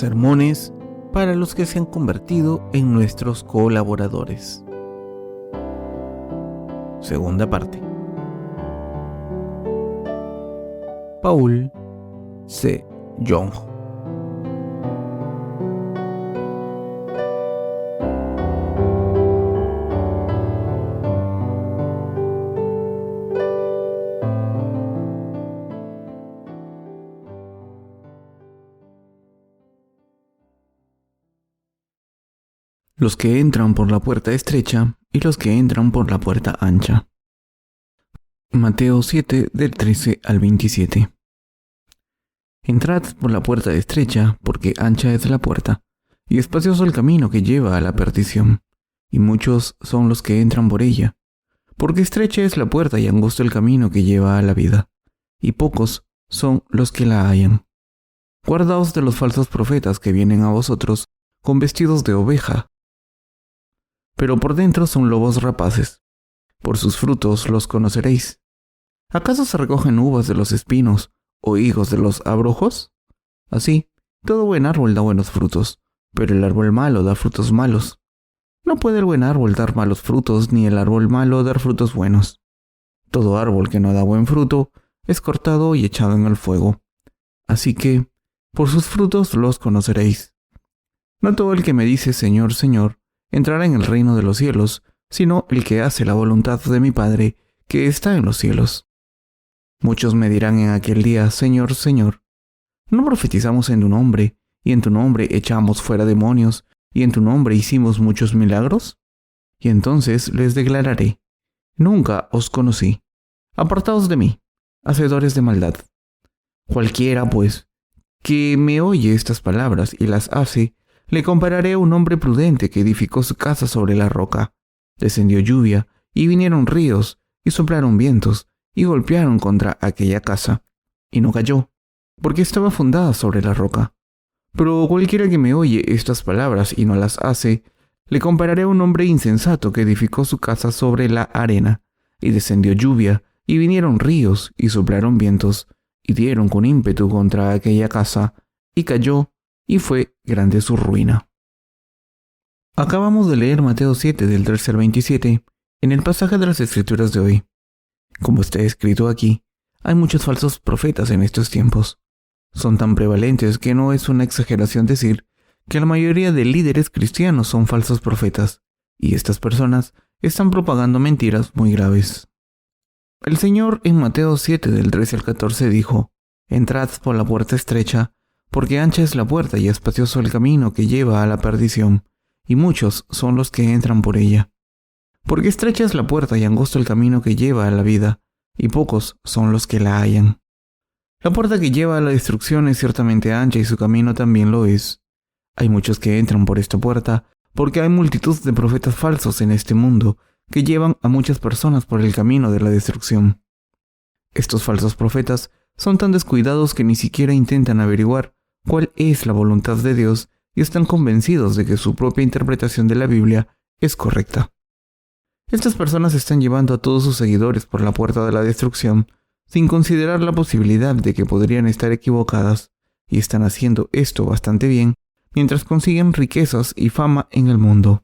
sermones para los que se han convertido en nuestros colaboradores. Segunda parte. Paul C. Young. Los que entran por la puerta estrecha y los que entran por la puerta ancha. Mateo 7, del 13 al 27. Entrad por la puerta estrecha, porque ancha es la puerta, y espacioso el camino que lleva a la perdición, y muchos son los que entran por ella. Porque estrecha es la puerta y angosto el camino que lleva a la vida, y pocos son los que la hallan. Guardaos de los falsos profetas que vienen a vosotros con vestidos de oveja, pero por dentro son lobos rapaces. Por sus frutos los conoceréis. ¿Acaso se recogen uvas de los espinos o higos de los abrojos? Así, todo buen árbol da buenos frutos, pero el árbol malo da frutos malos. No puede el buen árbol dar malos frutos, ni el árbol malo dar frutos buenos. Todo árbol que no da buen fruto es cortado y echado en el fuego. Así que, por sus frutos los conoceréis. No todo el que me dice Señor, Señor, entrará en el reino de los cielos, sino el que hace la voluntad de mi Padre, que está en los cielos. Muchos me dirán en aquel día, Señor, Señor, ¿no profetizamos en tu nombre, y en tu nombre echamos fuera demonios, y en tu nombre hicimos muchos milagros? Y entonces les declararé, nunca os conocí. Apartaos de mí, hacedores de maldad. Cualquiera, pues, que me oye estas palabras y las hace, le compararé a un hombre prudente que edificó su casa sobre la roca. Descendió lluvia, y vinieron ríos, y soplaron vientos, y golpearon contra aquella casa, y no cayó, porque estaba fundada sobre la roca. Pero cualquiera que me oye estas palabras y no las hace, le compararé a un hombre insensato que edificó su casa sobre la arena, y descendió lluvia, y vinieron ríos, y soplaron vientos, y dieron con ímpetu contra aquella casa, y cayó, y fue grande su ruina. Acabamos de leer Mateo 7 del 13 al 27 en el pasaje de las Escrituras de hoy. Como está escrito aquí, hay muchos falsos profetas en estos tiempos. Son tan prevalentes que no es una exageración decir que la mayoría de líderes cristianos son falsos profetas, y estas personas están propagando mentiras muy graves. El Señor en Mateo 7 del 13 al 14 dijo, entrad por la puerta estrecha, porque ancha es la puerta y espacioso el camino que lleva a la perdición, y muchos son los que entran por ella. Porque estrecha es la puerta y angosto el camino que lleva a la vida, y pocos son los que la hallan. La puerta que lleva a la destrucción es ciertamente ancha y su camino también lo es. Hay muchos que entran por esta puerta, porque hay multitud de profetas falsos en este mundo, que llevan a muchas personas por el camino de la destrucción. Estos falsos profetas son tan descuidados que ni siquiera intentan averiguar cuál es la voluntad de Dios y están convencidos de que su propia interpretación de la Biblia es correcta. Estas personas están llevando a todos sus seguidores por la puerta de la destrucción sin considerar la posibilidad de que podrían estar equivocadas, y están haciendo esto bastante bien mientras consiguen riquezas y fama en el mundo.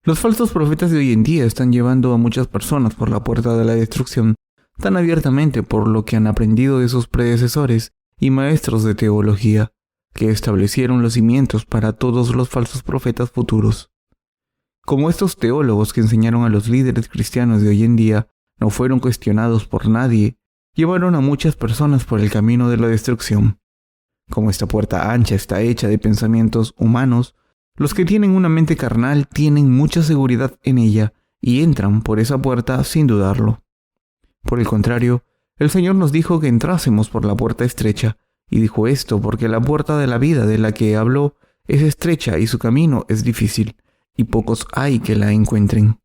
Los falsos profetas de hoy en día están llevando a muchas personas por la puerta de la destrucción tan abiertamente por lo que han aprendido de sus predecesores y maestros de teología, que establecieron los cimientos para todos los falsos profetas futuros. Como estos teólogos que enseñaron a los líderes cristianos de hoy en día no fueron cuestionados por nadie, llevaron a muchas personas por el camino de la destrucción. Como esta puerta ancha está hecha de pensamientos humanos, los que tienen una mente carnal tienen mucha seguridad en ella y entran por esa puerta sin dudarlo. Por el contrario, el Señor nos dijo que entrásemos por la puerta estrecha, y dijo esto porque la puerta de la vida de la que habló es estrecha y su camino es difícil, y pocos hay que la encuentren.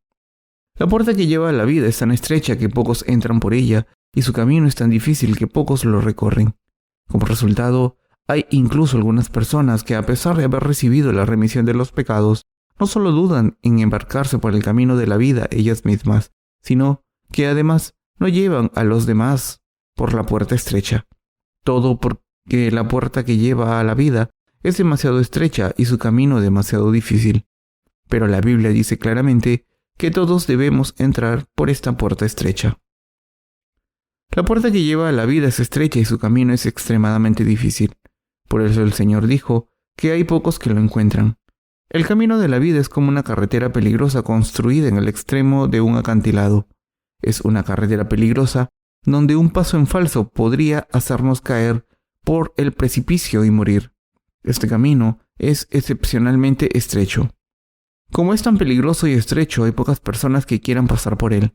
La puerta que lleva a la vida es tan estrecha que pocos entran por ella, y su camino es tan difícil que pocos lo recorren. Como resultado, hay incluso algunas personas que, a pesar de haber recibido la remisión de los pecados, no solo dudan en embarcarse por el camino de la vida ellas mismas, sino que además no llevan a los demás por la puerta estrecha. Todo porque la puerta que lleva a la vida es demasiado estrecha y su camino demasiado difícil. Pero la Biblia dice claramente que todos debemos entrar por esta puerta estrecha. La puerta que lleva a la vida es estrecha y su camino es extremadamente difícil. Por eso el Señor dijo que hay pocos que lo encuentran. El camino de la vida es como una carretera peligrosa construida en el extremo de un acantilado. Es una carretera peligrosa donde un paso en falso podría hacernos caer por el precipicio y morir. Este camino es excepcionalmente estrecho. Como es tan peligroso y estrecho, hay pocas personas que quieran pasar por él,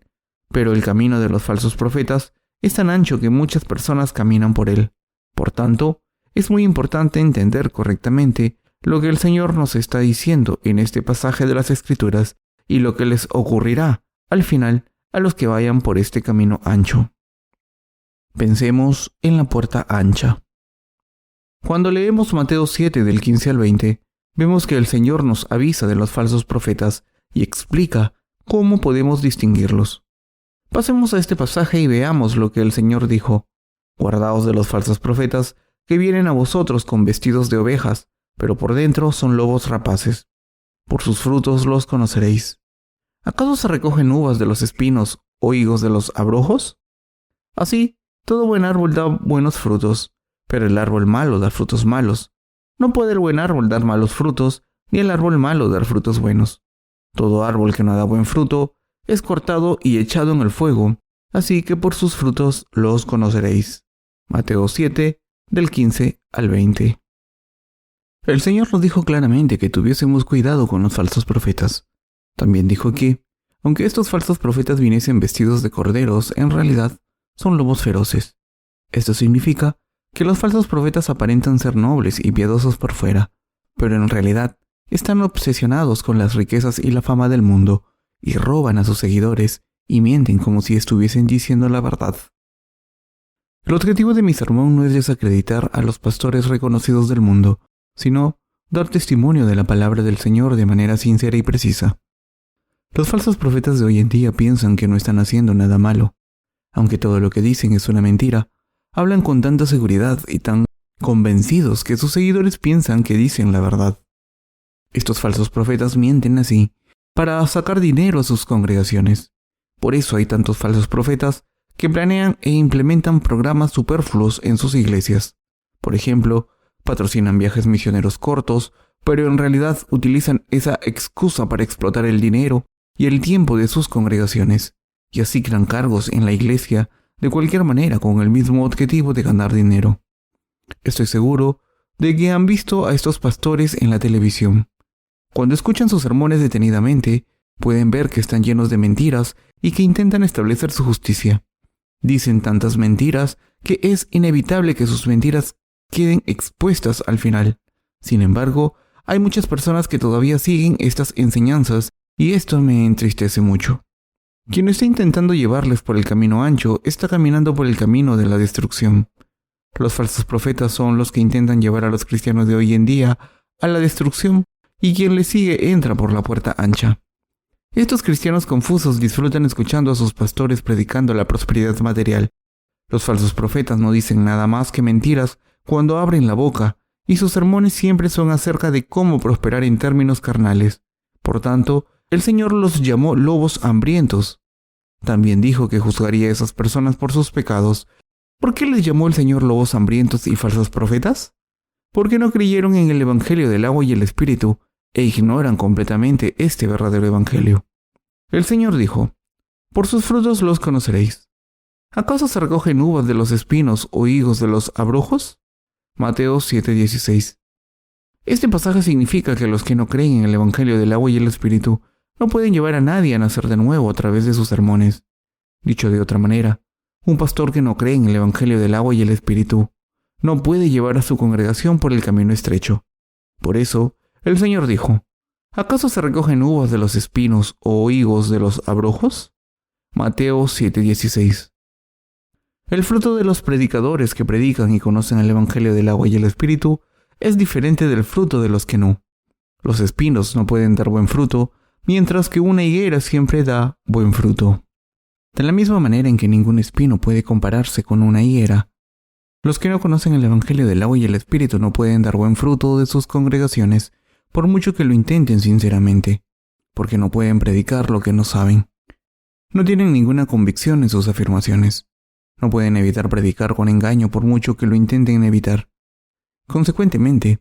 pero el camino de los falsos profetas es tan ancho que muchas personas caminan por él. Por tanto, es muy importante entender correctamente lo que el Señor nos está diciendo en este pasaje de las Escrituras y lo que les ocurrirá al final a los que vayan por este camino ancho. Pensemos en la puerta ancha. Cuando leemos Mateo 7 del 15 al 20, vemos que el Señor nos avisa de los falsos profetas y explica cómo podemos distinguirlos. Pasemos a este pasaje y veamos lo que el Señor dijo. Guardaos de los falsos profetas que vienen a vosotros con vestidos de ovejas, pero por dentro son lobos rapaces. Por sus frutos los conoceréis. ¿Acaso se recogen uvas de los espinos o higos de los abrojos? Así, todo buen árbol da buenos frutos, pero el árbol malo da frutos malos. No puede el buen árbol dar malos frutos, ni el árbol malo dar frutos buenos. Todo árbol que no da buen fruto es cortado y echado en el fuego, así que por sus frutos los conoceréis. Mateo 7, del 15 al 20. El Señor nos dijo claramente que tuviésemos cuidado con los falsos profetas. También dijo que, aunque estos falsos profetas viniesen vestidos de corderos, en realidad son lobos feroces. Esto significa que los falsos profetas aparentan ser nobles y piadosos por fuera, pero en realidad están obsesionados con las riquezas y la fama del mundo, y roban a sus seguidores y mienten como si estuviesen diciendo la verdad. El objetivo de mi sermón no es desacreditar a los pastores reconocidos del mundo, sino dar testimonio de la palabra del Señor de manera sincera y precisa. Los falsos profetas de hoy en día piensan que no están haciendo nada malo. Aunque todo lo que dicen es una mentira, hablan con tanta seguridad y tan convencidos que sus seguidores piensan que dicen la verdad. Estos falsos profetas mienten así para sacar dinero a sus congregaciones. Por eso hay tantos falsos profetas que planean e implementan programas superfluos en sus iglesias. Por ejemplo, patrocinan viajes misioneros cortos, pero en realidad utilizan esa excusa para explotar el dinero y el tiempo de sus congregaciones, y asignan cargos en la iglesia de cualquier manera con el mismo objetivo de ganar dinero. Estoy seguro de que han visto a estos pastores en la televisión. Cuando escuchan sus sermones detenidamente, pueden ver que están llenos de mentiras y que intentan establecer su justicia. Dicen tantas mentiras que es inevitable que sus mentiras queden expuestas al final. Sin embargo, hay muchas personas que todavía siguen estas enseñanzas y esto me entristece mucho. Quien está intentando llevarles por el camino ancho está caminando por el camino de la destrucción. Los falsos profetas son los que intentan llevar a los cristianos de hoy en día a la destrucción y quien les sigue entra por la puerta ancha. Estos cristianos confusos disfrutan escuchando a sus pastores predicando la prosperidad material. Los falsos profetas no dicen nada más que mentiras cuando abren la boca, y sus sermones siempre son acerca de cómo prosperar en términos carnales. Por tanto, el Señor los llamó lobos hambrientos. También dijo que juzgaría a esas personas por sus pecados. ¿Por qué les llamó el Señor lobos hambrientos y falsos profetas? Porque no creyeron en el Evangelio del agua y el Espíritu e ignoran completamente este verdadero Evangelio. El Señor dijo, «Por sus frutos los conoceréis. ¿Acaso se recogen uvas de los espinos o higos de los abrojos?» Mateo 7:16. Este pasaje significa que los que no creen en el Evangelio del agua y el Espíritu no pueden llevar a nadie a nacer de nuevo a través de sus sermones. Dicho de otra manera, un pastor que no cree en el Evangelio del agua y el Espíritu no puede llevar a su congregación por el camino estrecho. Por eso, el Señor dijo, ¿acaso se recogen uvas de los espinos o higos de los abrojos? Mateo 7:16. El fruto de los predicadores que predican y conocen el Evangelio del agua y el Espíritu es diferente del fruto de los que no. Los espinos no pueden dar buen fruto, mientras que una higuera siempre da buen fruto. De la misma manera en que ningún espino puede compararse con una higuera, Los que no conocen el Evangelio del agua y el Espíritu no pueden dar buen fruto de sus congregaciones, por mucho que lo intenten sinceramente, porque no pueden predicar lo que no saben. No tienen ninguna convicción en sus afirmaciones. No pueden evitar predicar con engaño por mucho que lo intenten evitar. Consecuentemente,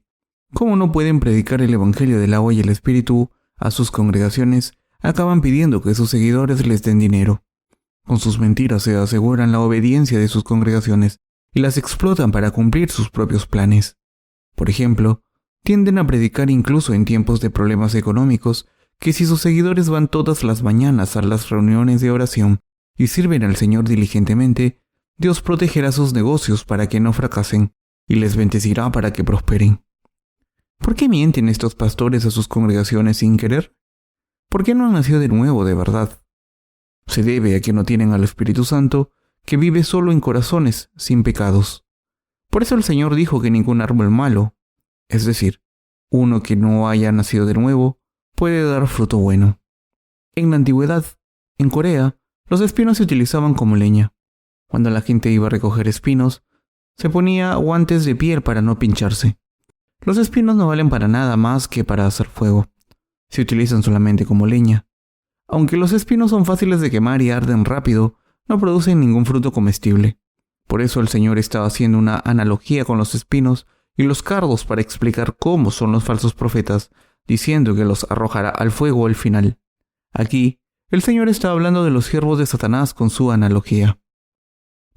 como no pueden predicar el Evangelio del agua y el Espíritu a sus congregaciones, acaban pidiendo que sus seguidores les den dinero. Con sus mentiras se aseguran la obediencia de sus congregaciones y las explotan para cumplir sus propios planes. Por ejemplo, tienden a predicar incluso en tiempos de problemas económicos que si sus seguidores van todas las mañanas a las reuniones de oración y sirven al Señor diligentemente, Dios protegerá sus negocios para que no fracasen y les bendecirá para que prosperen. ¿Por qué mienten estos pastores a sus congregaciones sin querer? ¿Por qué no han nacido de nuevo de verdad? Se debe a que no tienen al Espíritu Santo, que vive solo en corazones sin pecados. Por eso el Señor dijo que ningún árbol malo, es decir, uno que no haya nacido de nuevo, puede dar fruto bueno. En la antigüedad, en Corea, los espinos se utilizaban como leña. Cuando la gente iba a recoger espinos, se ponía guantes de piel para no pincharse. Los espinos no valen para nada más que para hacer fuego. Se utilizan solamente como leña. Aunque los espinos son fáciles de quemar y arden rápido, no producen ningún fruto comestible. Por eso el Señor estaba haciendo una analogía con los espinos y los cardos para explicar cómo son los falsos profetas, diciendo que los arrojará al fuego al final. Aquí, el Señor está hablando de los siervos de Satanás con su analogía.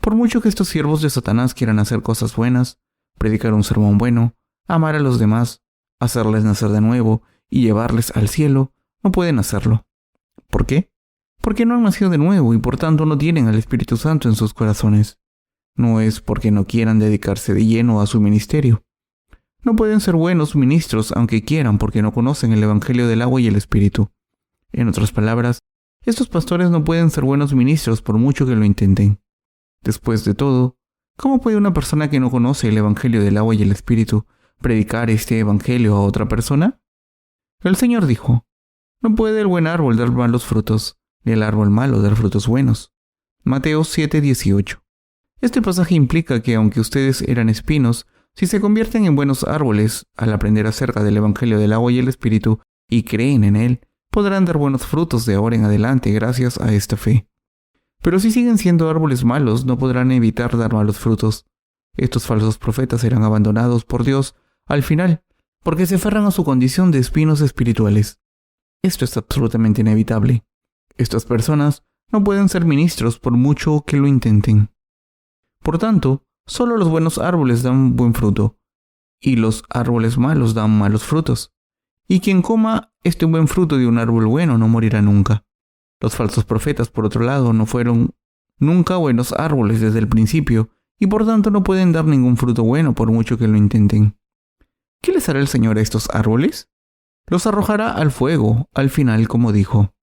Por mucho que estos siervos de Satanás quieran hacer cosas buenas, predicar un sermón bueno, amar a los demás, hacerles nacer de nuevo y llevarles al cielo, no pueden hacerlo. ¿Por qué? Porque no han nacido de nuevo y por tanto no tienen al Espíritu Santo en sus corazones. No es porque no quieran dedicarse de lleno a su ministerio. No pueden ser buenos ministros aunque quieran porque no conocen el Evangelio del agua y el Espíritu. En otras palabras, estos pastores no pueden ser buenos ministros por mucho que lo intenten. Después de todo, ¿cómo puede una persona que no conoce el Evangelio del agua y el Espíritu predicar este Evangelio a otra persona? El Señor dijo, no puede el buen árbol dar malos frutos, ni el árbol malo dar frutos buenos. Mateo 7:18. Este pasaje implica que aunque ustedes eran espinos, si se convierten en buenos árboles al aprender acerca del Evangelio del agua y el Espíritu y creen en él, podrán dar buenos frutos de ahora en adelante gracias a esta fe. Pero si siguen siendo árboles malos, no podrán evitar dar malos frutos. Estos falsos profetas serán abandonados por Dios al final, porque se aferran a su condición de espinos espirituales. Esto es absolutamente inevitable. Estas personas no pueden ser ministros por mucho que lo intenten. Por tanto, solo los buenos árboles dan buen fruto, y los árboles malos dan malos frutos. Y quien coma este buen fruto de un árbol bueno no morirá nunca. Los falsos profetas, por otro lado, no fueron nunca buenos árboles desde el principio, y por tanto no pueden dar ningún fruto bueno por mucho que lo intenten. ¿Qué les hará el Señor a estos árboles? Los arrojará al fuego, al final, como dijo.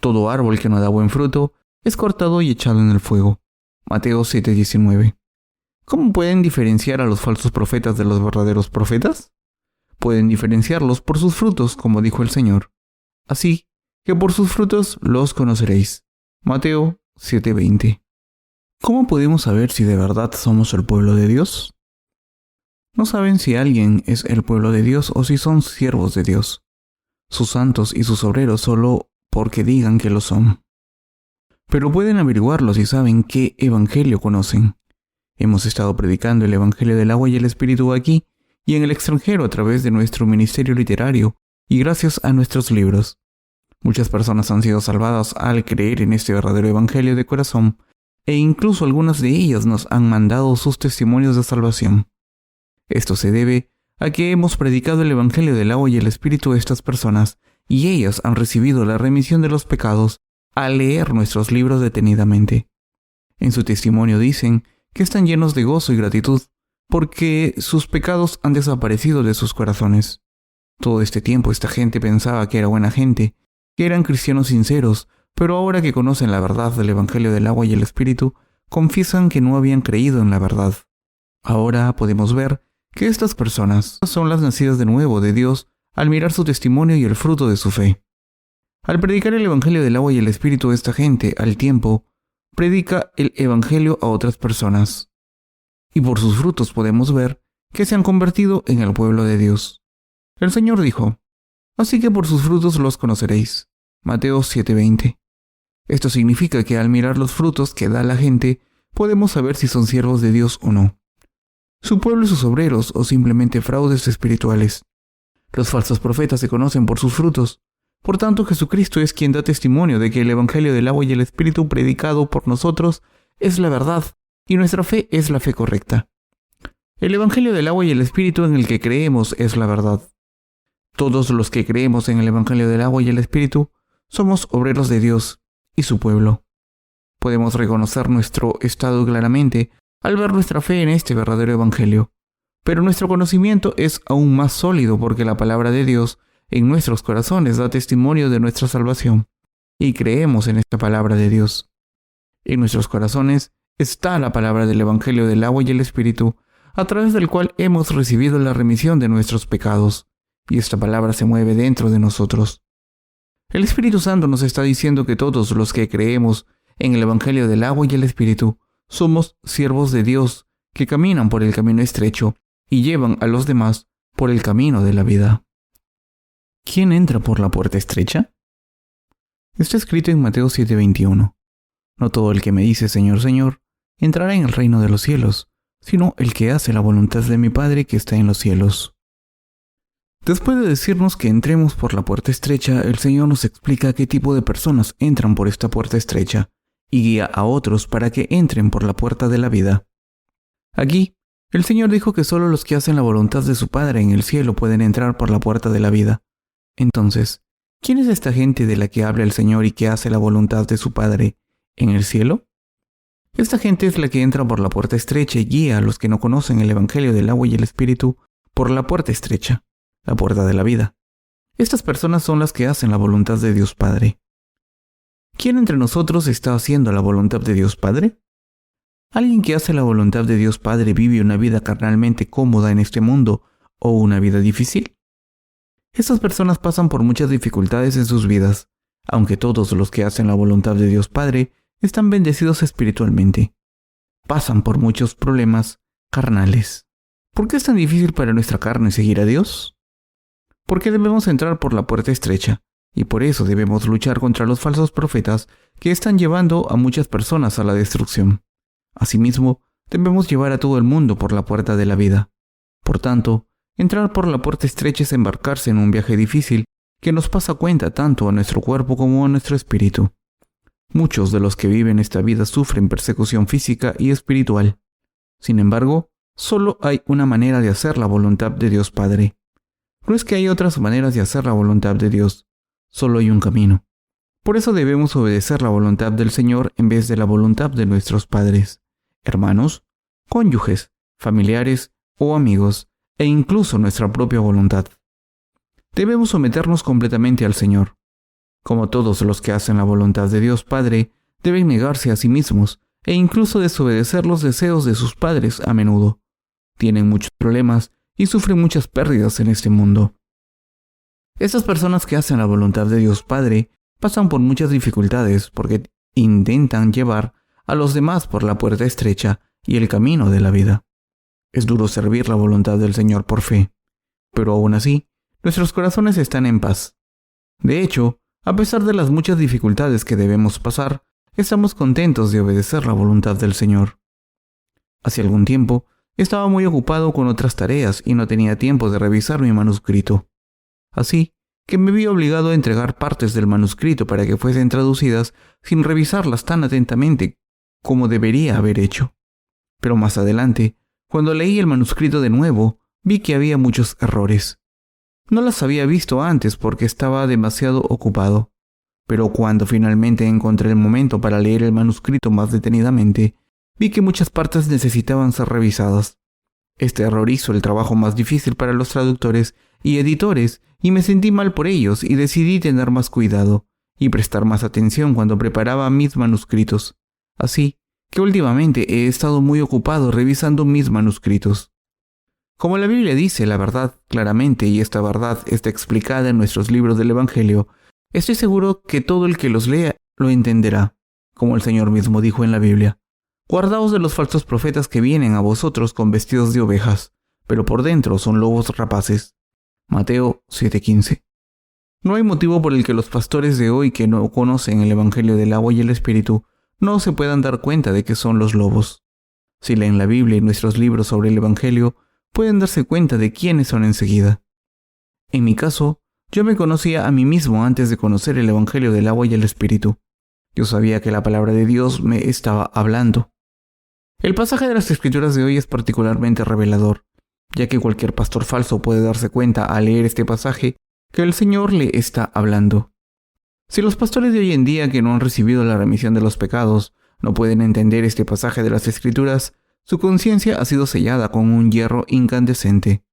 Todo árbol que no da buen fruto es cortado y echado en el fuego. Mateo 7:19. ¿Cómo pueden diferenciar a los falsos profetas de los verdaderos profetas? Pueden diferenciarlos por sus frutos, como dijo el Señor. Así que por sus frutos los conoceréis. Mateo 7:20. ¿Cómo podemos saber si de verdad somos el pueblo de Dios? No saben si alguien es el pueblo de Dios o si son siervos de Dios, sus santos y sus obreros solo porque digan que lo son. Pero pueden averiguarlo si saben qué evangelio conocen. Hemos estado predicando el Evangelio del agua y el Espíritu aquí y en el extranjero a través de nuestro ministerio literario y gracias a nuestros libros. Muchas personas han sido salvadas al creer en este verdadero Evangelio de corazón e incluso algunas de ellas nos han mandado sus testimonios de salvación. Esto se debe a que hemos predicado el Evangelio del agua y el Espíritu a estas personas y ellas han recibido la remisión de los pecados al leer nuestros libros detenidamente. En su testimonio dicen que están llenos de gozo y gratitud porque sus pecados han desaparecido de sus corazones. Todo este tiempo esta gente pensaba que era buena gente, que eran cristianos sinceros, pero ahora que conocen la verdad del Evangelio del agua y el Espíritu, confiesan que no habían creído en la verdad. Ahora podemos ver que estas personas son las nacidas de nuevo de Dios al mirar su testimonio y el fruto de su fe. Al predicar el Evangelio del agua y el Espíritu, esta gente, al tiempo, predica el Evangelio a otras personas. y por sus frutos podemos ver que se han convertido en el pueblo de Dios. El Señor dijo: así que por sus frutos los conoceréis. Mateo 7:20. Esto significa que al mirar los frutos que da la gente, podemos saber si son siervos de Dios o no, su pueblo y sus obreros, o simplemente fraudes espirituales. Los falsos profetas se conocen por sus frutos. Por tanto, Jesucristo es quien da testimonio de que el Evangelio del agua y el Espíritu predicado por nosotros es la verdad, y nuestra fe es la fe correcta. El Evangelio del agua y el Espíritu en el que creemos es la verdad. Todos los que creemos en el Evangelio del agua y el Espíritu somos obreros de Dios y su pueblo. Podemos reconocer nuestro estado claramente al ver nuestra fe en este verdadero Evangelio, pero nuestro conocimiento es aún más sólido porque la palabra de Dios en nuestros corazones da testimonio de nuestra salvación, y creemos en esta palabra de Dios. En nuestros corazones está la palabra del Evangelio del agua y el Espíritu, a través del cual hemos recibido la remisión de nuestros pecados, y esta palabra se mueve dentro de nosotros. El Espíritu Santo nos está diciendo que todos los que creemos en el Evangelio del agua y el Espíritu somos siervos de Dios que caminan por el camino estrecho y llevan a los demás por el camino de la vida. ¿Quién entra por la puerta estrecha? Está escrito en Mateo 7:21. No todo el que me dice Señor, Señor, entrará en el reino de los cielos, sino el que hace la voluntad de mi Padre que está en los cielos. Después de decirnos que entremos por la puerta estrecha, el Señor nos explica qué tipo de personas entran por esta puerta estrecha y guía a otros para que entren por la puerta de la vida. Aquí, el Señor dijo que solo los que hacen la voluntad de su Padre en el cielo pueden entrar por la puerta de la vida. Entonces, ¿quién es esta gente de la que habla el Señor y que hace la voluntad de su Padre en el cielo? Esta gente es la que entra por la puerta estrecha y guía a los que no conocen el Evangelio del agua y el Espíritu por la puerta estrecha, la puerta de la vida. Estas personas son las que hacen la voluntad de Dios Padre. ¿Quién entre nosotros está haciendo la voluntad de Dios Padre? ¿Alguien que hace la voluntad de Dios Padre vive una vida carnalmente cómoda en este mundo o una vida difícil? Estas personas pasan por muchas dificultades en sus vidas, aunque todos los que hacen la voluntad de Dios Padre están bendecidos espiritualmente. Pasan por muchos problemas carnales. ¿Por qué es tan difícil para nuestra carne seguir a Dios? Porque debemos entrar por la puerta estrecha, y por eso debemos luchar contra los falsos profetas que están llevando a muchas personas a la destrucción. Asimismo, debemos llevar a todo el mundo por la puerta de la vida. Por tanto, entrar por la puerta estrecha es embarcarse en un viaje difícil que nos pasa cuenta tanto a nuestro cuerpo como a nuestro espíritu. Muchos de los que viven esta vida sufren persecución física y espiritual. Sin embargo, solo hay una manera de hacer la voluntad de Dios Padre. No es que hay otras maneras de hacer la voluntad de Dios, solo hay un camino. Por eso debemos obedecer la voluntad del Señor en vez de la voluntad de nuestros padres, hermanos, cónyuges, familiares o amigos, e incluso nuestra propia voluntad. Debemos someternos completamente al Señor. Como todos los que hacen la voluntad de Dios Padre, deben negarse a sí mismos e incluso desobedecer los deseos de sus padres a menudo. Tienen muchos problemas y sufren muchas pérdidas en este mundo. Estas personas que hacen la voluntad de Dios Padre pasan por muchas dificultades porque intentan llevar a los demás por la puerta estrecha y el camino de la vida. Es duro servir la voluntad del Señor por fe, pero aún así, nuestros corazones están en paz. De hecho, a pesar de las muchas dificultades que debemos pasar, estamos contentos de obedecer la voluntad del Señor. Hace algún tiempo, estaba muy ocupado con otras tareas y no tenía tiempo de revisar mi manuscrito. Así que me vi obligado a entregar partes del manuscrito para que fuesen traducidas sin revisarlas tan atentamente como debería haber hecho. Pero más adelante, cuando leí el manuscrito de nuevo, vi que había muchos errores. No las había visto antes porque estaba demasiado ocupado, pero cuando finalmente encontré el momento para leer el manuscrito más detenidamente, vi que muchas partes necesitaban ser revisadas. Este error hizo el trabajo más difícil para los traductores y editores, y me sentí mal por ellos y decidí tener más cuidado y prestar más atención cuando preparaba mis manuscritos. Así que últimamente he estado muy ocupado revisando mis manuscritos. Como la Biblia dice la verdad claramente y esta verdad está explicada en nuestros libros del Evangelio, estoy seguro que todo el que los lea lo entenderá, como el Señor mismo dijo en la Biblia. Guardaos de los falsos profetas que vienen a vosotros con vestidos de ovejas, pero por dentro son lobos rapaces. Mateo 7:15. No hay motivo por el que los pastores de hoy que no conocen el Evangelio del agua y el Espíritu no se puedan dar cuenta de que son los lobos. Si leen la Biblia y nuestros libros sobre el Evangelio, pueden darse cuenta de quiénes son enseguida. En mi caso, yo me conocía a mí mismo antes de conocer el Evangelio del agua y el Espíritu. Yo sabía que la palabra de Dios me estaba hablando. El pasaje de las Escrituras de hoy es particularmente revelador, ya que cualquier pastor falso puede darse cuenta al leer este pasaje que el Señor le está hablando. Si los pastores de hoy en día que no han recibido la remisión de los pecados no pueden entender este pasaje de las Escrituras, su conciencia ha sido sellada con un hierro incandescente.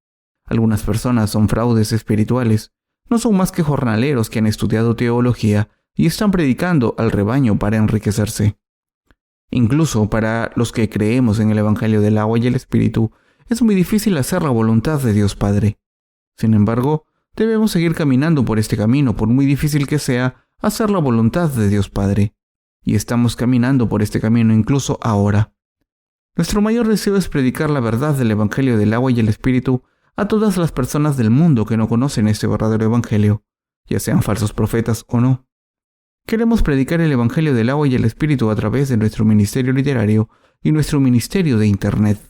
Algunas personas son fraudes espirituales, no son más que jornaleros que han estudiado teología y están predicando al rebaño para enriquecerse. Incluso para los que creemos en el Evangelio del agua y el Espíritu, es muy difícil hacer la voluntad de Dios Padre. Sin embargo, debemos seguir caminando por este camino, por muy difícil que sea, hacer la voluntad de Dios Padre. Y estamos caminando por este camino incluso ahora. Nuestro mayor deseo es predicar la verdad del Evangelio del agua y el Espíritu a todas las personas del mundo que no conocen este verdadero Evangelio, ya sean falsos profetas o no. Queremos predicar el Evangelio del agua y el Espíritu a través de nuestro ministerio literario y nuestro ministerio de Internet.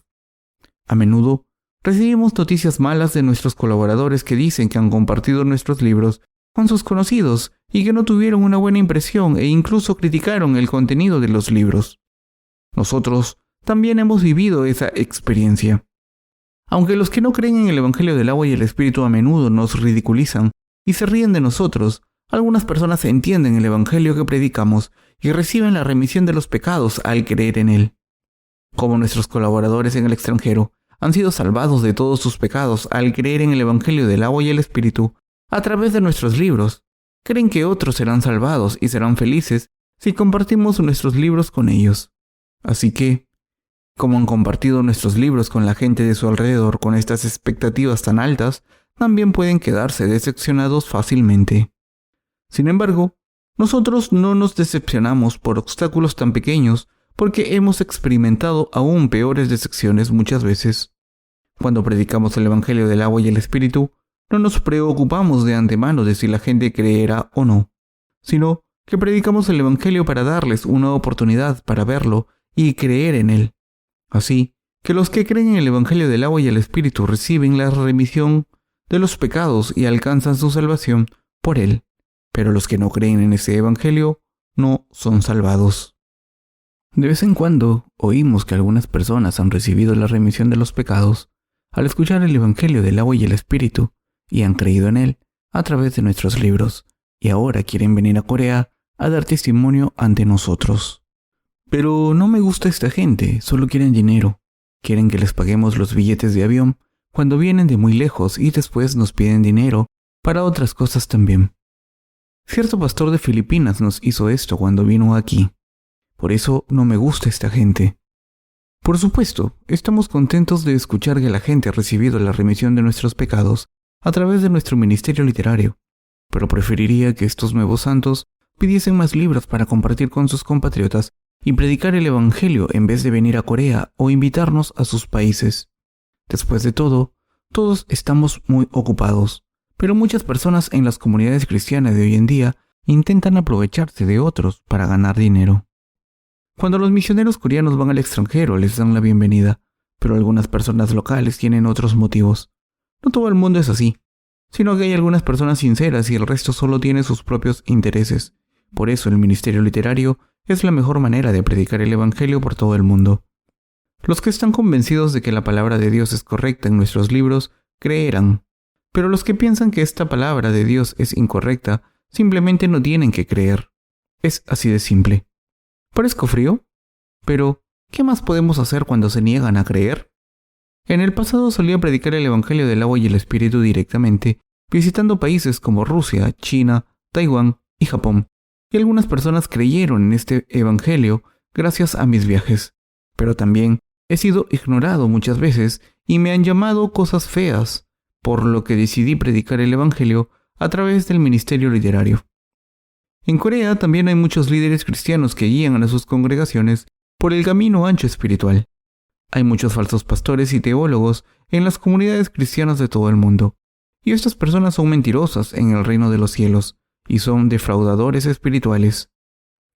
A menudo recibimos noticias malas de nuestros colaboradores que dicen que han compartido nuestros libros con sus conocidos y que no tuvieron una buena impresión e incluso criticaron el contenido de los libros. Nosotros también hemos vivido esa experiencia. Aunque los que no creen en el Evangelio del agua y el Espíritu a menudo nos ridiculizan y se ríen de nosotros, algunas personas entienden el Evangelio que predicamos y reciben la remisión de los pecados al creer en él. Como nuestros colaboradores en el extranjero han sido salvados de todos sus pecados al creer en el Evangelio del agua y el Espíritu a través de nuestros libros, creen que otros serán salvados y serán felices si compartimos nuestros libros con ellos. Así que, como han compartido nuestros libros con la gente de su alrededor con estas expectativas tan altas, también pueden quedarse decepcionados fácilmente. Sin embargo, nosotros no nos decepcionamos por obstáculos tan pequeños porque hemos experimentado aún peores decepciones muchas veces. Cuando predicamos el Evangelio del agua y el Espíritu, no nos preocupamos de antemano de si la gente creerá o no, sino que predicamos el Evangelio para darles una oportunidad para verlo y creer en él. Así que los que creen en el Evangelio del agua y el Espíritu reciben la remisión de los pecados y alcanzan su salvación por él. Pero los que no creen en ese Evangelio no son salvados. De vez en cuando oímos que algunas personas han recibido la remisión de los pecados al escuchar el Evangelio del agua y el Espíritu y han creído en él a través de nuestros libros y ahora quieren venir a Corea a dar testimonio ante nosotros. Pero no me gusta esta gente, solo quieren dinero. Quieren que les paguemos los billetes de avión cuando vienen de muy lejos y después nos piden dinero para otras cosas también. Cierto pastor de Filipinas nos hizo esto cuando vino aquí. Por eso no me gusta esta gente. Por supuesto, estamos contentos de escuchar que la gente ha recibido la remisión de nuestros pecados a través de nuestro ministerio literario, pero preferiría que estos nuevos santos pidiesen más libros para compartir con sus compatriotas y predicar el Evangelio en vez de venir a Corea o invitarnos a sus países. Después de todo, todos estamos muy ocupados. Pero muchas personas en las comunidades cristianas de hoy en día intentan aprovecharse de otros para ganar dinero. Cuando los misioneros coreanos van al extranjero les dan la bienvenida, pero algunas personas locales tienen otros motivos. No todo el mundo es así, sino que hay algunas personas sinceras y el resto solo tiene sus propios intereses. Por eso el ministerio literario es la mejor manera de predicar el Evangelio por todo el mundo. Los que están convencidos de que la palabra de Dios es correcta en nuestros libros creerán. Pero los que piensan que esta palabra de Dios es incorrecta, simplemente no tienen que creer. Es así de simple. ¿Parezco frío? Pero, ¿qué más podemos hacer cuando se niegan a creer? En el pasado solía predicar el Evangelio del agua y el Espíritu directamente, visitando países como Rusia, China, Taiwán y Japón. Y algunas personas creyeron en este Evangelio gracias a mis viajes. Pero también he sido ignorado muchas veces y me han llamado cosas feas, por lo que decidí predicar el Evangelio a través del ministerio literario. En Corea también hay muchos líderes cristianos que guían a sus congregaciones por el camino ancho espiritual. Hay muchos falsos pastores y teólogos en las comunidades cristianas de todo el mundo, y estas personas son mentirosas en el reino de los cielos, y son defraudadores espirituales.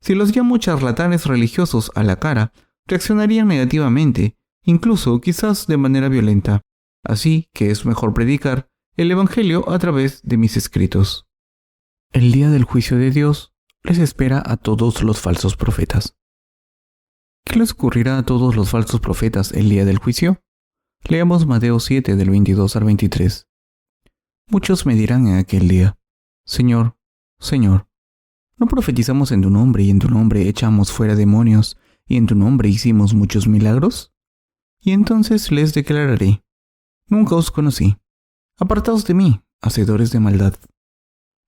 Si los llamo charlatanes religiosos a la cara, reaccionarían negativamente, incluso quizás de manera violenta. Así que es mejor predicar el Evangelio a través de mis escritos. El día del juicio de Dios les espera a todos los falsos profetas. ¿Qué les ocurrirá a todos los falsos profetas el día del juicio? Leamos Mateo 7 del 22 al 23. Muchos me dirán en aquel día: Señor, Señor, ¿no profetizamos en tu nombre y en tu nombre echamos fuera demonios y en tu nombre hicimos muchos milagros? Y entonces les declararé: Nunca os conocí. Apartaos de mí, hacedores de maldad.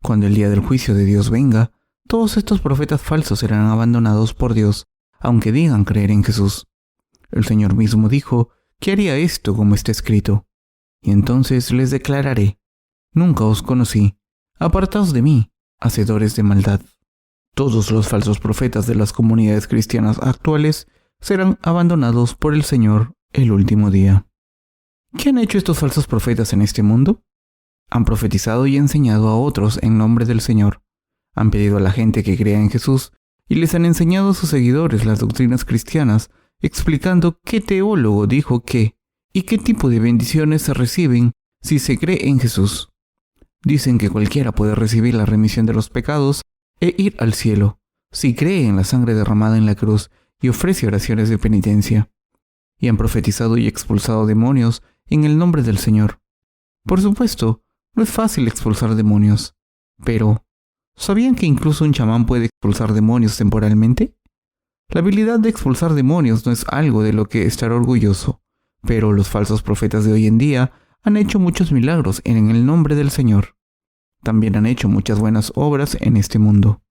Cuando el día del juicio de Dios venga, todos estos profetas falsos serán abandonados por Dios, aunque digan creer en Jesús. El Señor mismo dijo que haría esto como está escrito. Y entonces les declararé: Nunca os conocí. Apartaos de mí, hacedores de maldad. Todos los falsos profetas de las comunidades cristianas actuales serán abandonados por el Señor el último día. ¿Qué han hecho estos falsos profetas en este mundo? Han profetizado y enseñado a otros en nombre del Señor. Han pedido a la gente que crea en Jesús y les han enseñado a sus seguidores las doctrinas cristianas, explicando qué teólogo dijo qué y qué tipo de bendiciones se reciben si se cree en Jesús. Dicen que cualquiera puede recibir la remisión de los pecados e ir al cielo si cree en la sangre derramada en la cruz y ofrece oraciones de penitencia. Y han profetizado y expulsado demonios en el nombre del Señor. Por supuesto, no es fácil expulsar demonios, pero ¿sabían que incluso un chamán puede expulsar demonios temporalmente? La habilidad de expulsar demonios no es algo de lo que estar orgulloso, pero los falsos profetas de hoy en día han hecho muchos milagros en el nombre del Señor. También han hecho muchas buenas obras en este mundo.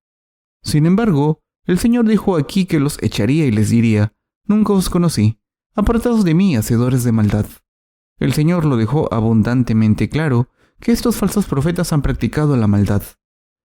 Sin embargo, el Señor dijo aquí que los echaría y les diría: Nunca os conocí. Apartaos de mí, hacedores de maldad. El Señor lo dejó abundantemente claro que estos falsos profetas han practicado la maldad.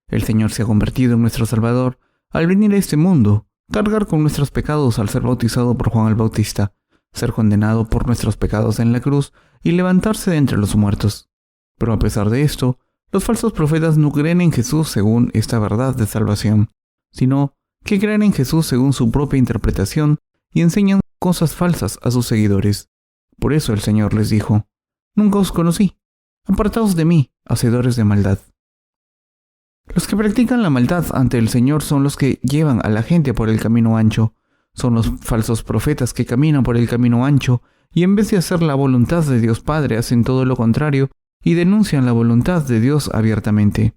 El Señor se ha convertido en nuestro Salvador al venir a este mundo, cargar con nuestros pecados al ser bautizado por Juan el Bautista, ser condenado por nuestros pecados en la cruz y levantarse de entre los muertos. Pero a pesar de esto, los falsos profetas no creen en Jesús según esta verdad de salvación, sino que creen en Jesús según su propia interpretación y enseñan cosas falsas a sus seguidores. Por eso el Señor les dijo: Nunca os conocí. Apartaos de mí, hacedores de maldad. Los que practican la maldad ante el Señor son los que llevan a la gente por el camino ancho. Son los falsos profetas que caminan por el camino ancho y en vez de hacer la voluntad de Dios Padre hacen todo lo contrario y denuncian la voluntad de Dios abiertamente.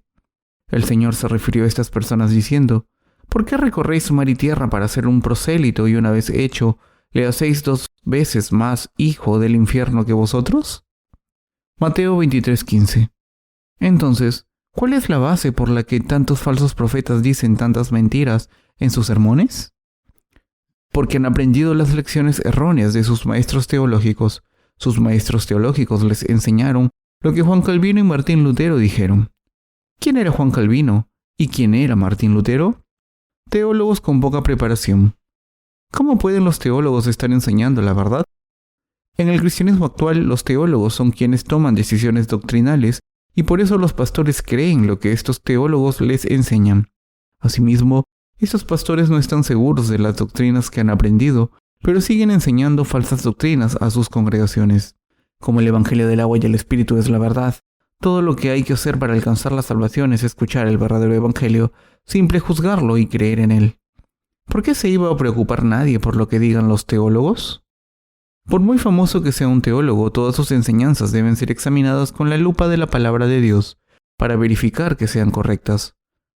El Señor se refirió a estas personas diciendo: ¿Por qué recorréis mar y tierra para ser un prosélito y una vez hecho, le hacéis 2 veces más hijo del infierno que vosotros? Mateo 23:15. Entonces, ¿cuál es la base por la que tantos falsos profetas dicen tantas mentiras en sus sermones? Porque han aprendido las lecciones erróneas de sus maestros teológicos. Sus maestros teológicos les enseñaron lo que Juan Calvino y Martín Lutero dijeron. ¿Quién era Juan Calvino y quién era Martín Lutero? Teólogos con poca preparación. ¿Cómo pueden los teólogos estar enseñando la verdad? En el cristianismo actual, los teólogos son quienes toman decisiones doctrinales y por eso los pastores creen lo que estos teólogos les enseñan. Asimismo, estos pastores no están seguros de las doctrinas que han aprendido, pero siguen enseñando falsas doctrinas a sus congregaciones. Como el Evangelio del agua y el Espíritu es la verdad, todo lo que hay que hacer para alcanzar la salvación es escuchar el verdadero Evangelio, simple juzgarlo y creer en él. ¿Por qué se iba a preocupar nadie por lo que digan los teólogos? Por muy famoso que sea un teólogo, todas sus enseñanzas deben ser examinadas con la lupa de la palabra de Dios para verificar que sean correctas.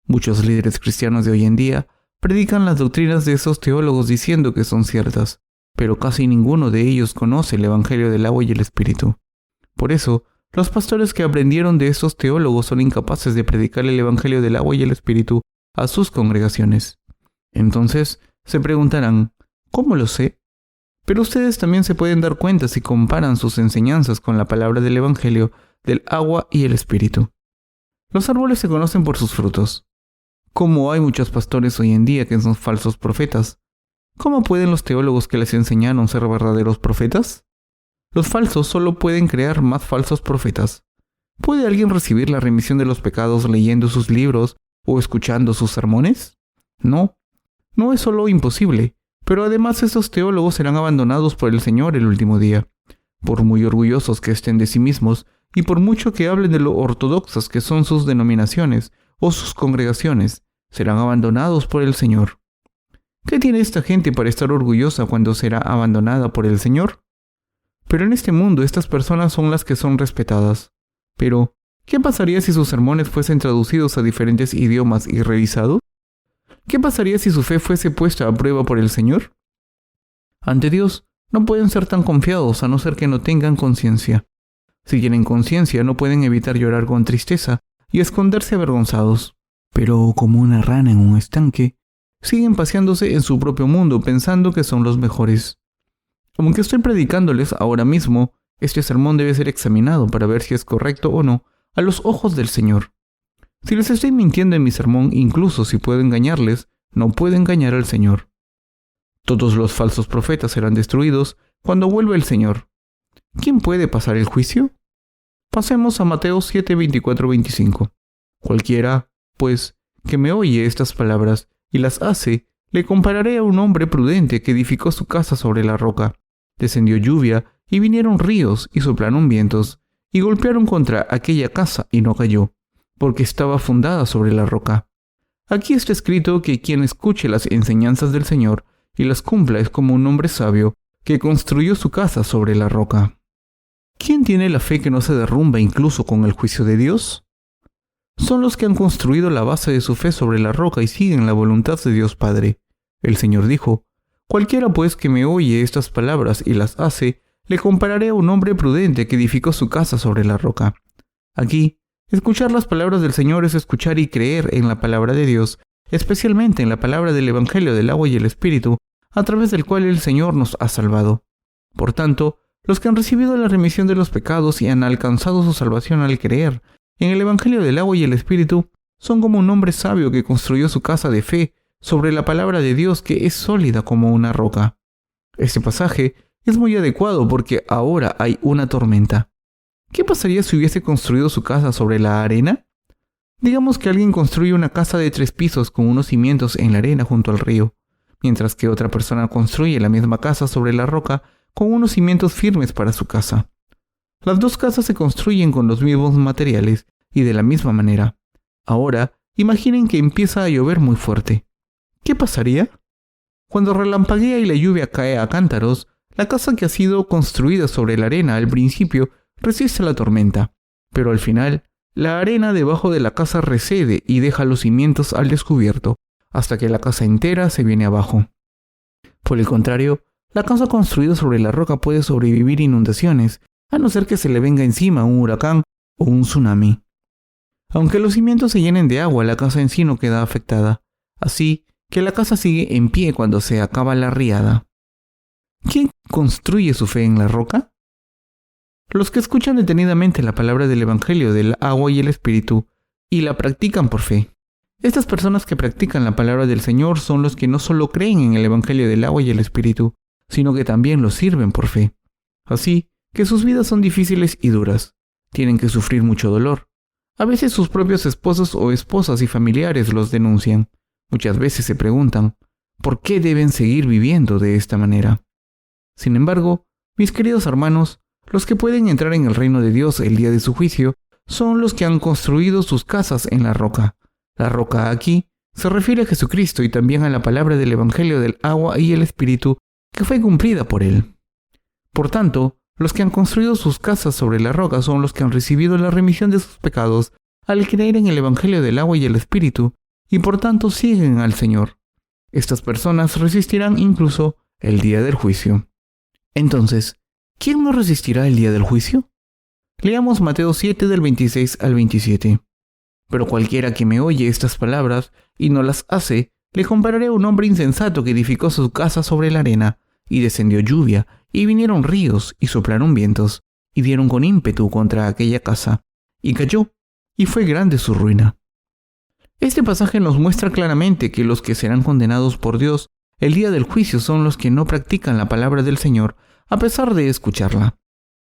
Muchos líderes cristianos de hoy en día predican las doctrinas de esos teólogos diciendo que son ciertas, pero casi ninguno de ellos conoce el Evangelio del agua y el Espíritu. Por eso, los pastores que aprendieron de estos teólogos son incapaces de predicar el Evangelio del agua y el Espíritu a sus congregaciones. Entonces, se preguntarán: ¿cómo lo sé? Pero ustedes también se pueden dar cuenta si comparan sus enseñanzas con la palabra del Evangelio del agua y el Espíritu. Los árboles se conocen por sus frutos. Como hay muchos pastores hoy en día que son falsos profetas, ¿Cómo pueden los teólogos que les enseñaron ser verdaderos profetas? Los falsos solo pueden crear más falsos profetas. ¿Puede alguien recibir la remisión de los pecados leyendo sus libros o escuchando sus sermones? No. No es solo imposible, pero además estos teólogos serán abandonados por el Señor el último día. Por muy orgullosos que estén de sí mismos y por mucho que hablen de lo ortodoxas que son sus denominaciones o sus congregaciones, serán abandonados por el Señor. ¿Qué tiene esta gente para estar orgullosa cuando será abandonada por el Señor? Pero en este mundo estas personas son las que son respetadas. Pero, ¿qué pasaría si sus sermones fuesen traducidos a diferentes idiomas y revisados? ¿Qué pasaría si su fe fuese puesta a prueba por el Señor? Ante Dios, no pueden ser tan confiados a no ser que no tengan conciencia. Si tienen conciencia, no pueden evitar llorar con tristeza y esconderse avergonzados. Pero como una rana en un estanque, siguen paseándose en su propio mundo pensando que son los mejores. Aunque estoy predicándoles ahora mismo, este sermón debe ser examinado para ver si es correcto o no a los ojos del Señor. Si les estoy mintiendo en mi sermón, incluso si puedo engañarles, no puedo engañar al Señor. Todos los falsos profetas serán destruidos cuando vuelva el Señor. ¿Quién puede pasar el juicio? Pasemos a Mateo 7, 24-25. Cualquiera, pues, que me oye estas palabras y las hace, le compararé a un hombre prudente que edificó su casa sobre la roca. Descendió lluvia, y vinieron ríos, y soplaron vientos, y golpearon contra aquella casa, y no cayó, porque estaba fundada sobre la roca. Aquí está escrito que quien escuche las enseñanzas del Señor y las cumpla es como un hombre sabio que construyó su casa sobre la roca. ¿Quién tiene la fe que no se derrumba incluso con el juicio de Dios? Son los que han construido la base de su fe sobre la roca y siguen la voluntad de Dios Padre. El Señor dijo: cualquiera pues que me oye estas palabras y las hace, le compararé a un hombre prudente que edificó su casa sobre la roca. Aquí, escuchar las palabras del Señor es escuchar y creer en la palabra de Dios, especialmente en la palabra del Evangelio del agua y el Espíritu, a través del cual el Señor nos ha salvado. Por tanto, los que han recibido la remisión de los pecados y han alcanzado su salvación al creer en el Evangelio del agua y el Espíritu, son como un hombre sabio que construyó su casa de fe sobre la palabra de Dios que es sólida como una roca. Este pasaje es muy adecuado porque ahora hay una tormenta. ¿Qué pasaría si hubiese construido su casa sobre la arena? Digamos que alguien construye una casa de 3 pisos con unos cimientos en la arena junto al río, mientras que otra persona construye la misma casa sobre la roca con unos cimientos firmes para su casa. Las dos casas se construyen con los mismos materiales y de la misma manera. Ahora, imaginen que empieza a llover muy fuerte. ¿Qué pasaría? Cuando relampaguea y la lluvia cae a cántaros, la casa que ha sido construida sobre la arena al principio resiste la tormenta, pero al final, la arena debajo de la casa recede y deja los cimientos al descubierto, hasta que la casa entera se viene abajo. Por el contrario, la casa construida sobre la roca puede sobrevivir inundaciones, a no ser que se le venga encima un huracán o un tsunami. Aunque los cimientos se llenen de agua, la casa en sí no queda afectada, así que la casa sigue en pie cuando se acaba la riada. ¿Quién construye su fe en la roca? Los que escuchan detenidamente la palabra del Evangelio del agua y el Espíritu y la practican por fe. Estas personas que practican la palabra del Señor son los que no solo creen en el Evangelio del agua y el Espíritu, sino que también lo sirven por fe. Así que sus vidas son difíciles y duras. Tienen que sufrir mucho dolor. A veces sus propios esposos o esposas y familiares los denuncian. Muchas veces se preguntan, ¿por qué deben seguir viviendo de esta manera? Sin embargo, mis queridos hermanos, los que pueden entrar en el reino de Dios el día de su juicio son los que han construido sus casas en la roca. La roca aquí se refiere a Jesucristo y también a la palabra del Evangelio del agua y el Espíritu que fue cumplida por Él. Por tanto, los que han construido sus casas sobre la roca son los que han recibido la remisión de sus pecados al creer en el Evangelio del agua y el Espíritu y por tanto siguen al Señor. Estas personas resistirán incluso el día del juicio. Entonces, ¿quién no resistirá el día del juicio? Leamos Mateo 7 del 26 al 27. Pero cualquiera que me oye estas palabras y no las hace, le compararé a un hombre insensato que edificó su casa sobre la arena, y descendió lluvia, y vinieron ríos, y soplaron vientos, y dieron con ímpetu contra aquella casa, y cayó, y fue grande su ruina. Este pasaje nos muestra claramente que los que serán condenados por Dios El día del juicio son los que no practican la palabra del Señor a pesar de escucharla.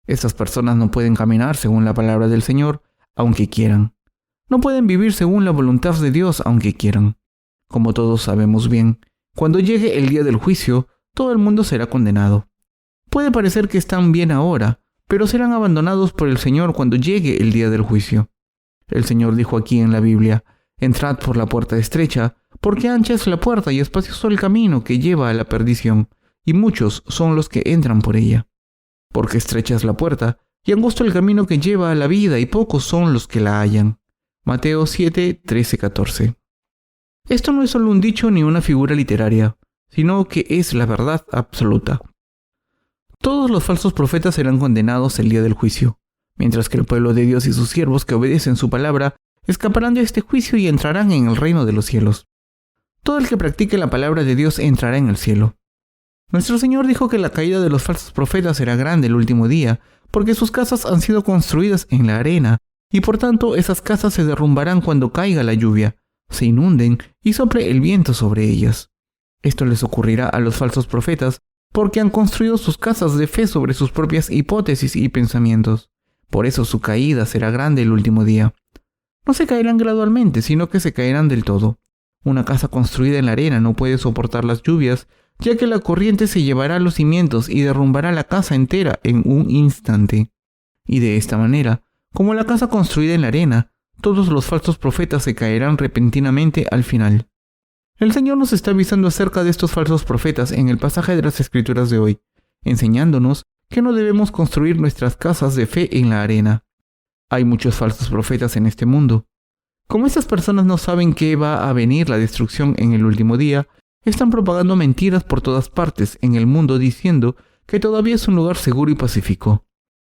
Estas personas no pueden caminar según la palabra del Señor, aunque quieran. No pueden vivir según la voluntad de Dios, aunque quieran. Como todos sabemos bien, cuando llegue el día del juicio, todo el mundo será condenado. Puede parecer que están bien ahora, pero serán abandonados por el Señor cuando llegue el día del juicio. El Señor dijo aquí en la Biblia: «Entrad por la puerta estrecha, porque ancha es la puerta y espacioso el camino que lleva a la perdición, y muchos son los que entran por ella. Porque estrecha es la puerta, y angosto el camino que lleva a la vida, y pocos son los que la hallan». Mateo 7, 13, 14. Esto no es solo un dicho ni una figura literaria, sino que es la verdad absoluta. Todos los falsos profetas serán condenados el día del juicio, mientras que el pueblo de Dios y sus siervos que obedecen su palabra escaparán de este juicio y entrarán en el reino de los cielos. Todo el que practique la palabra de Dios entrará en el cielo. Nuestro Señor dijo que la caída de los falsos profetas será grande el último día, porque sus casas han sido construidas en la arena, y por tanto esas casas se derrumbarán cuando caiga la lluvia, se inunden y sople el viento sobre ellas. Esto les ocurrirá a los falsos profetas porque han construido sus casas de fe sobre sus propias hipótesis y pensamientos. Por eso su caída será grande el último día. No se caerán gradualmente, sino que se caerán del todo. Una casa construida en la arena no puede soportar las lluvias, ya que la corriente se llevará los cimientos y derrumbará la casa entera en un instante. Y de esta manera, como la casa construida en la arena, todos los falsos profetas se caerán repentinamente al final. El Señor nos está avisando acerca de estos falsos profetas en el pasaje de las Escrituras de hoy, enseñándonos que no debemos construir nuestras casas de fe en la arena. Hay muchos falsos profetas en este mundo. Como estas personas no saben que va a venir la destrucción en el último día, están propagando mentiras por todas partes en el mundo diciendo que todavía es un lugar seguro y pacífico.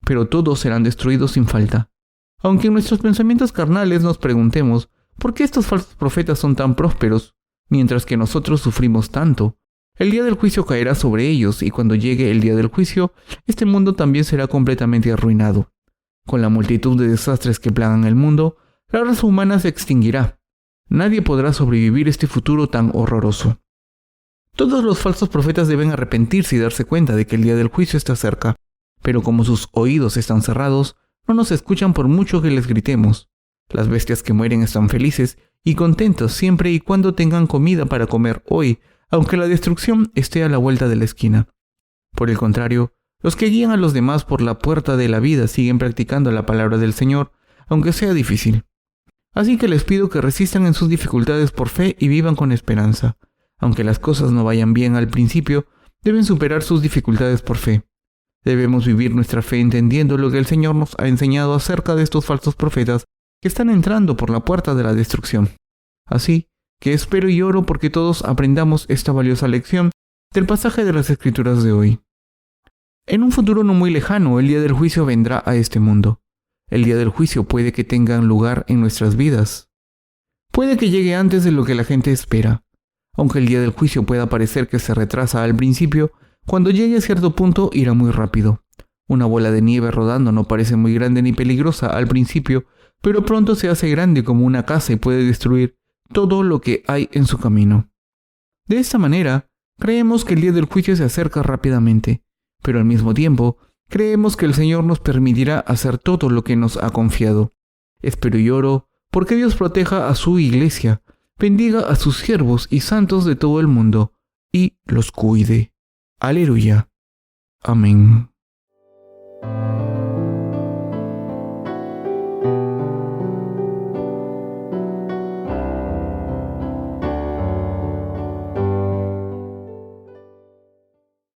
Pero todos serán destruidos sin falta. Aunque en nuestros pensamientos carnales nos preguntemos por qué estos falsos profetas son tan prósperos, mientras que nosotros sufrimos tanto, el día del juicio caerá sobre ellos y cuando llegue el día del juicio, este mundo también será completamente arruinado. Con la multitud de desastres que plagan el mundo, la raza humana se extinguirá. Nadie podrá sobrevivir este futuro tan horroroso. Todos los falsos profetas deben arrepentirse y darse cuenta de que el día del juicio está cerca, pero como sus oídos están cerrados, no nos escuchan por mucho que les gritemos. Las bestias que mueren están felices y contentos siempre y cuando tengan comida para comer hoy, aunque la destrucción esté a la vuelta de la esquina. Por el contrario, los que guían a los demás por la puerta de la vida siguen practicando la palabra del Señor, aunque sea difícil. Así que les pido que resistan en sus dificultades por fe y vivan con esperanza. Aunque las cosas no vayan bien al principio, deben superar sus dificultades por fe. Debemos vivir nuestra fe entendiendo lo que el Señor nos ha enseñado acerca de estos falsos profetas que están entrando por la puerta de la destrucción. Así que espero y oro porque todos aprendamos esta valiosa lección del pasaje de las Escrituras de hoy. En un futuro no muy lejano, el día del juicio vendrá a este mundo. El día del juicio puede que tenga lugar en nuestras vidas. Puede que llegue antes de lo que la gente espera. Aunque el día del juicio pueda parecer que se retrasa al principio, cuando llegue a cierto punto irá muy rápido. Una bola de nieve rodando no parece muy grande ni peligrosa al principio, pero pronto se hace grande como una casa y puede destruir todo lo que hay en su camino. De esta manera, creemos que el día del juicio se acerca rápidamente, pero al mismo tiempo, creemos que el Señor nos permitirá hacer todo lo que nos ha confiado. Espero y oro porque Dios proteja a su iglesia, bendiga a sus siervos y santos de todo el mundo, y los cuide. Aleluya. Amén.